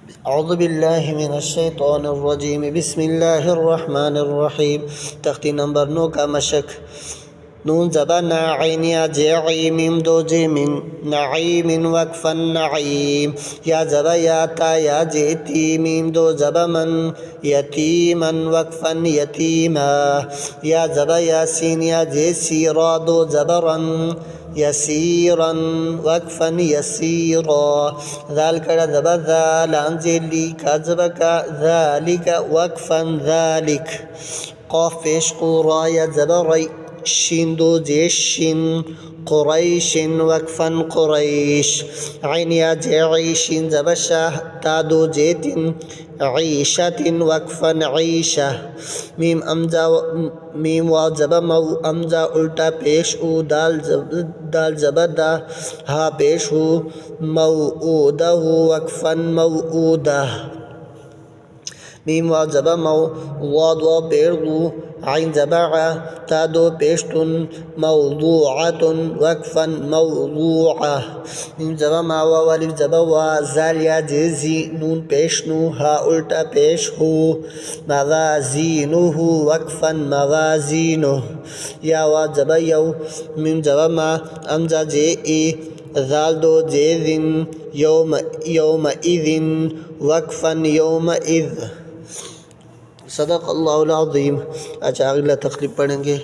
اعوذ باللہ من الشیطان الرجیم بسم اللہ الرحمن الرحیم۔ تختی نمبر 9 کا مشق۔ نون زبان عین یا جیم دو جیم نعیم وقفا نعیم، یا زبا یا تا یا جیتی میم دو زبا من یتیما وقفا یتیما، یا زبا یا سین یا جیسی را دو زبرا یسیرا وقفا یسیرا، ذال کڑا زبا ذال انزلی کا زبا کا ذالک وقفا ذالک، قاف پیش قورا یا زبا ری شین دو جیشن قریش وقفا قریش، عین یا جیشن زبا شاہ تا دو جیتن عیشت وقفا عیشہ، میم واو زبا مو امزا الٹا پیش او، دال زبا دا ہا پیش ہو موعودہ وقفا موعودہ، میم واو زبا مو واد واو پیر دو، عین زبا عا تا دو پیشتن موضوعات وقفا موضوعہ، میم زبا ما واو الف زبا وا زال یا جیزی نون پیشنو ہا الٹا پیش ہو موازینہ وقفا موازینہ، یا وا زبا یو میم زبا ما امزا جے ای ذال دو جیزن یومئذ وقفا یومئذ۔ صدق اللہ العظیم۔ اچھا اگلا تقریب پڑھیں گے۔